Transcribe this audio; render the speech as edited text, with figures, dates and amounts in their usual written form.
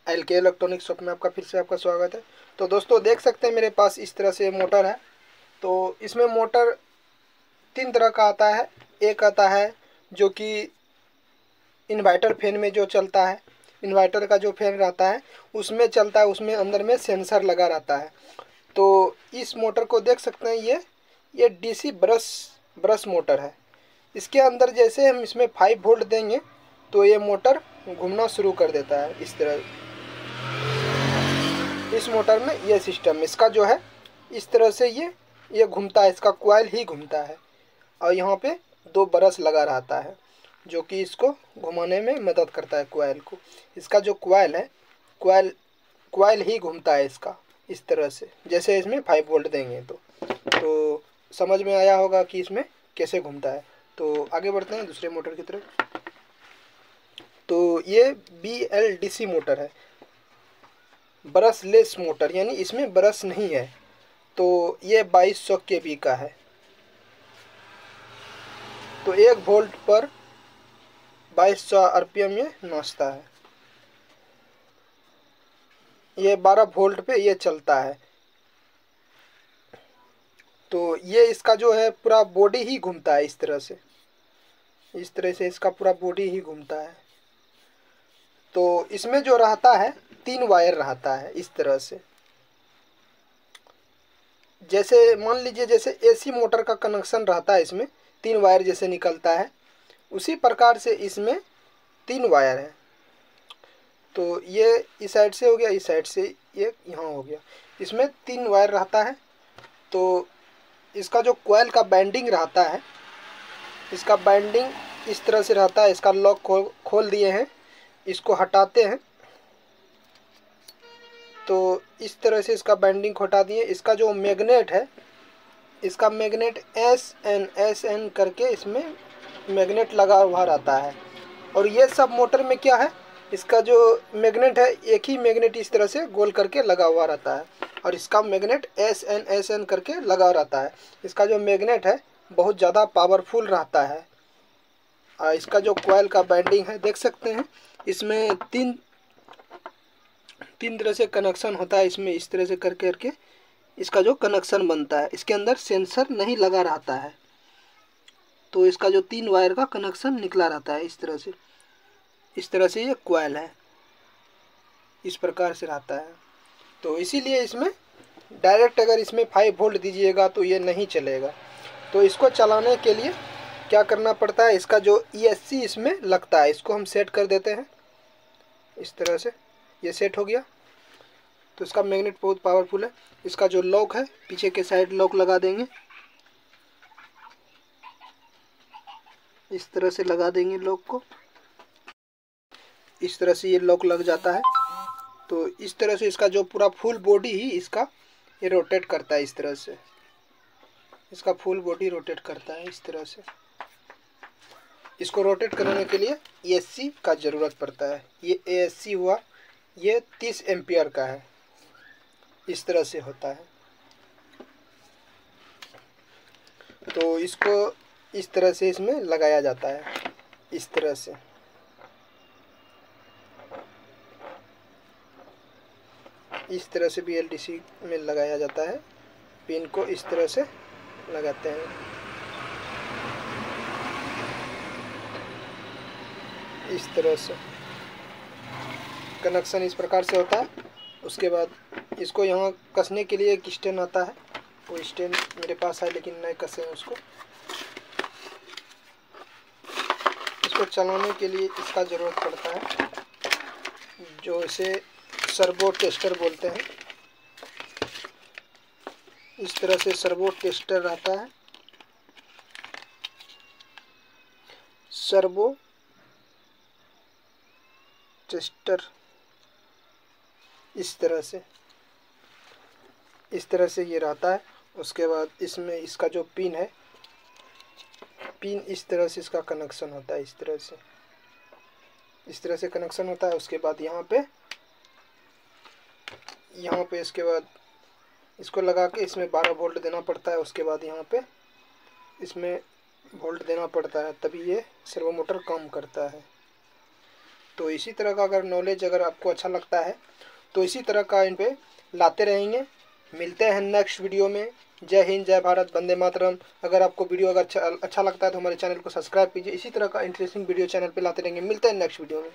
LK electronic shop में आपका फिर से आपका स्वागत है। तो दोस्तों देख सकते हैं मेरे पास इस तरह से मोटर है। तो इसमें मोटर तीन तरह का आता है। एक आता है जो कि इन्वर्टर फैन में जो चलता है, इन्वर्टर का जो फैन रहता है उसमें चलता है, उसमें अंदर में सेंसर लगा रहता है। तो इस मोटर को देख सकते हैं, ये डीसी ब्रश मोटर है। इसके अंदर जैसे हम इसमें 5 वोल्ट देंगे तो ये मोटर घूमना शुरू कर देता है। इस तरह इस मोटर में ये सिस्टम इसका जो है, इस तरह से ये घूमता है, इसका कॉइल ही घूमता है और यहाँ पे 2 ब्रश लगा रहता है जो कि इसको घुमाने में मदद करता है कॉइल को। इसका जो कॉइल है, कॉइल ही घूमता है इसका, इस तरह से जैसे इसमें 5 वोल्ट देंगे तो समझ में आया होगा कि इसमें कैसे घूमता है। तो आगे बढ़ते हैं दूसरे मोटर की तरफ। तो ये BLDC मोटर है, ब्रशलेस मोटर, यानी इसमें ब्रश नहीं है। तो ये 2200 kV का है। तो 1 वोल्ट पर 2200 RPM ये नाचता है। ये 12 वोल्ट पे ये चलता है। तो ये इसका जो है पूरा बॉडी ही घूमता है, इस तरह से इसका पूरा बॉडी ही घूमता है। तो इसमें जो रहता है 3 वायर रहता है, इस तरह से। जैसे मान लीजिए जैसे AC मोटर का कनेक्शन रहता है, इसमें 3 वायर जैसे निकलता है, उसी प्रकार से इसमें 3 वायर है। तो ये इस साइड से हो गया, इस साइड से ये यहाँ हो गया, इसमें 3 वायर रहता है। तो इसका जो कॉइल का बैंडिंग रहता है, इसका बैंडिंग इस तरह से रहता है। इसका लॉक खोल दिए हैं, इसको हटाते हैं तो इस तरह से इसका बैंडिंग हटा दिए। इसका जो मैग्नेट है, इसका मैग्नेट SN करके इसमें मैग्नेट लगा हुआ रहता है। और ये सब मोटर में क्या है, इसका जो मैग्नेट है, एक ही मैग्नेट इस तरह से गोल करके लगा हुआ रहता है और इसका मैग्नेट SN करके लगा रहता है। इसका जो मैग्नेट है बहुत ज़्यादा पावरफुल रहता है। इसका जो कॉइल का बैंडिंग है देख सकते हैं, इसमें तीन तरह से कनेक्शन होता है। इसमें इस तरह से करके इसका जो कनेक्शन बनता है, इसके अंदर सेंसर नहीं लगा रहता है। तो इसका जो 3 वायर का कनेक्शन निकला रहता है, इस तरह से ये कॉइल है, इस प्रकार से रहता है। तो इसीलिए इसमें डायरेक्ट अगर इसमें 5 वोल्ट दीजिएगा तो ये नहीं चलेगा। तो इसको चलाने के लिए क्या करना पड़ता है, इसका जो ESC इसमें लगता है, इसको हम सेट कर देते हैं। इस तरह से ये सेट हो गया। तो इसका मैग्नेट बहुत पावरफुल है। इसका जो लॉक है, पीछे के साइड लॉक लगा देंगे, इस तरह से लगा देंगे लॉक को। इस तरह से ये लॉक लग जाता है। तो इस तरह से इसका जो पूरा फुल बॉडी ही इसका ये रोटेट करता है, इस तरह से इसका फुल बॉडी रोटेट करता है, इस तरह से। इसको रोटेट कराने के लिए ESC का ज़रूरत पड़ता है। ये ASC हुआ, ये 30 एम्पियर का है, इस तरह से होता है। तो इसको इस तरह से इसमें लगाया जाता है, इस तरह से। इस तरह से BLDC में लगाया जाता है। पिन को इस तरह से लगाते हैं, इस तरह से कनेक्शन इस प्रकार से होता है। उसके बाद इसको यहाँ कसने के लिए एक स्टैंड आता है, वो स्टैंड मेरे पास है लेकिन नहीं कसे हैं उसको। इसको चलाने के लिए इसका ज़रूरत पड़ता है, जो इसे सर्वो टेस्टर बोलते हैं। इस तरह से सर्वो टेस्टर रहता है, सर्वो टेस्टर। इस तरह से ये रहता है। उसके बाद इसमें इसका जो पिन है, पिन इस तरह से इसका कनेक्शन होता है, इस तरह से कनेक्शन होता है। उसके बाद यहाँ पे इसके बाद इसको लगा के इसमें 12 वोल्ट देना पड़ता है। उसके बाद यहाँ पे इसमें वोल्ट देना पड़ता है, तभी ये सर्वो मोटर काम करता है। तो इसी तरह का अगर नॉलेज अगर आपको अच्छा लगता है तो इसी तरह का इन पे लाते रहेंगे। मिलते हैं नेक्स्ट वीडियो में। जय हिंद, जय भारत, वंदे मातरम। अगर आपको वीडियो अगर अच्छा लगता है तो हमारे चैनल को सब्सक्राइब कीजिए। इसी तरह का इंटरेस्टिंग वीडियो चैनल पे लाते रहेंगे। मिलते हैं नेक्स्ट वीडियो में।